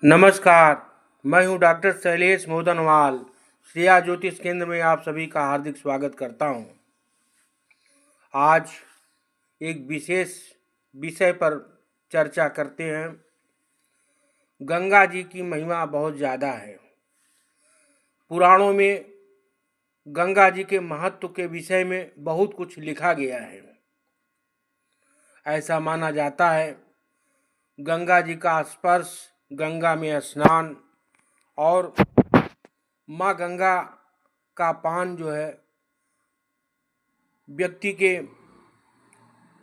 नमस्कार, मैं हूं डॉक्टर शैलेश मोदनवाल। श्रेया ज्योतिष केंद्र में आप सभी का हार्दिक स्वागत करता हूं। आज एक विशेष विषय पर चर्चा करते हैं। गंगा जी की महिमा बहुत ज़्यादा है। पुराणों में गंगा जी के महत्व के विषय में बहुत कुछ लिखा गया है। ऐसा माना जाता है गंगा जी का स्पर्श, गंगा में स्नान और माँ गंगा का पान जो है व्यक्ति के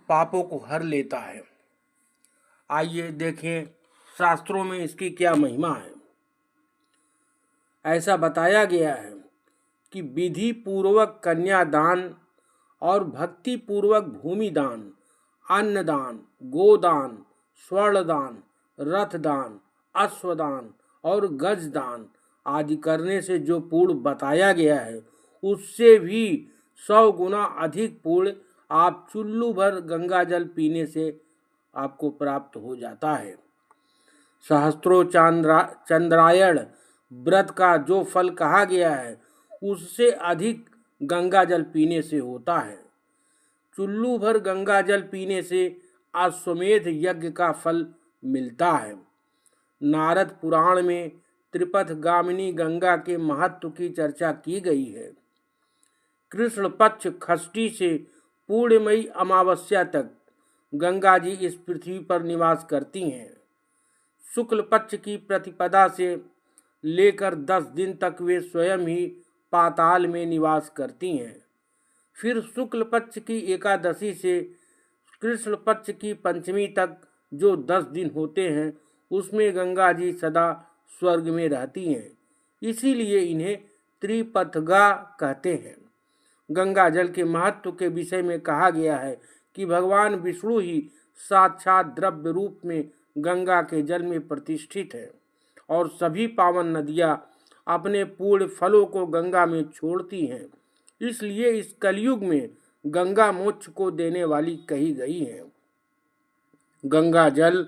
पापों को हर लेता है। आइए देखें शास्त्रों में इसकी क्या महिमा है। ऐसा बताया गया है कि विधि पूर्वक कन्यादान और भक्ति पूर्वक भूमि दान, अन्नदान, गोदान, स्वर्णदान, रथदान, अश्वदान और गजदान आदि करने से जो पुण्य बताया गया है उससे भी 100 गुना अधिक पुण्य आप चुल्लू भर गंगा जल पीने से आपको प्राप्त हो जाता है। सहस्त्रों चंद्रायण व्रत का जो फल कहा गया है उससे अधिक गंगा जल पीने से होता है। चुल्लू भर गंगा जल पीने से अश्वमेध यज्ञ का फल मिलता है। नारद पुराण में त्रिपथ गामिनी गंगा के महत्व की चर्चा की गई है। कृष्ण पक्ष खष्टी से पूर्णमयी अमावस्या तक गंगा जी इस पृथ्वी पर निवास करती हैं। शुक्ल पक्ष की प्रतिपदा से लेकर 10 दिन तक वे स्वयं ही पाताल में निवास करती हैं। फिर शुक्ल पक्ष की एकादशी से कृष्ण पक्ष की पंचमी तक जो 10 दिन होते हैं उसमें गंगा जी सदा स्वर्ग में रहती हैं। इसीलिए इन्हें त्रिपथगा कहते हैं। गंगा जल के महत्व के विषय में कहा गया है कि भगवान विष्णु ही साक्षात द्रव्य रूप में गंगा के जल में प्रतिष्ठित है और सभी पावन नदियाँ अपने पूर्ण फलों को गंगा में छोड़ती हैं। इसलिए इस कलयुग में गंगा मोक्ष को देने वाली कही गई है। गंगा जल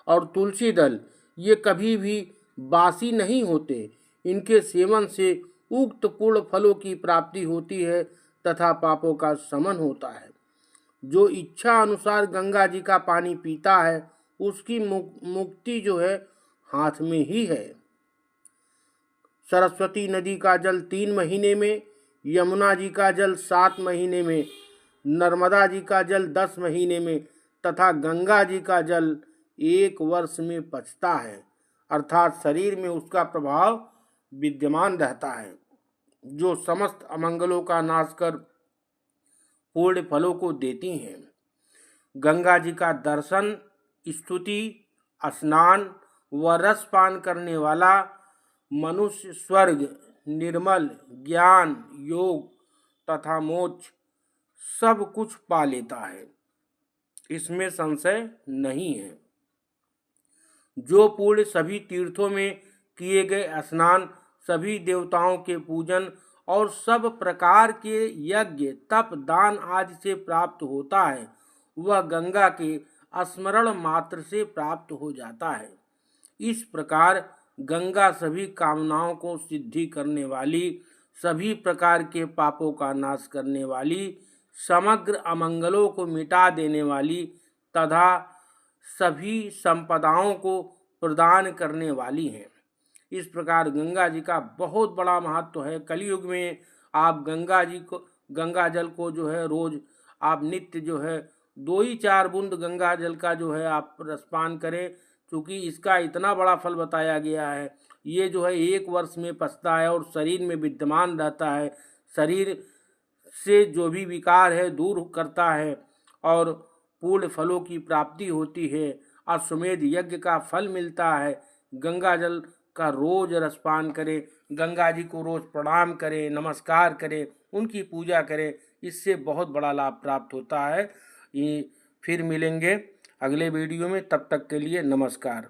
और तुलसी दल ये कभी भी बासी नहीं होते। इनके सेवन से उक्त पूर्ण फलों की प्राप्ति होती है तथा पापों का शमन होता है। जो इच्छा अनुसार गंगा जी का पानी पीता है उसकी मुक्ति जो है हाथ में ही है। सरस्वती नदी का जल 3 महीने में, यमुना जी का जल 7 महीने में, नर्मदा जी का जल 10 महीने में तथा गंगा जी का जल 1 वर्ष में पचता है, अर्थात शरीर में उसका प्रभाव विद्यमान रहता है, जो समस्त अमंगलों का नाश कर पूर्ण फलों को देती हैं। गंगा जी का दर्शन, स्तुति, स्नान व रसपान करने वाला मनुष्य स्वर्ग, निर्मल ज्ञान, योग तथा मोक्ष सब कुछ पा लेता है। इसमें संशय नहीं है। जो पुण्य सभी तीर्थों में किए गए स्नान, सभी देवताओं के पूजन और सब प्रकार के यज्ञ, तप, दान आदि से प्राप्त होता है वह गंगा के स्मरण मात्र से प्राप्त हो जाता है। इस प्रकार गंगा सभी कामनाओं को सिद्धि करने वाली, सभी प्रकार के पापों का नाश करने वाली, समग्र अमंगलों को मिटा देने वाली तथा सभी संपदाओं को प्रदान करने वाली हैं। इस प्रकार गंगा जी का बहुत बड़ा महत्व है। कलयुग में आप गंगा जल को जो है रोज आप नित्य जो है 2 ही 4 बूंद गंगा जल का जो है आप रसपान करें, क्योंकि इसका इतना बड़ा फल बताया गया है। ये जो है 1 वर्ष में पचता है और शरीर में विद्यमान रहता है। शरीर से जो भी विकार है दूर करता है और पूर्ण फलों की प्राप्ति होती है। अश्वमेध यज्ञ का फल मिलता है। गंगा जल का रोज रसपान करें, गंगा जी को रोज प्रणाम करें, नमस्कार करें, उनकी पूजा करें, इससे बहुत बड़ा लाभ प्राप्त होता है। ये फिर मिलेंगे अगले वीडियो में, तब तक के लिए नमस्कार।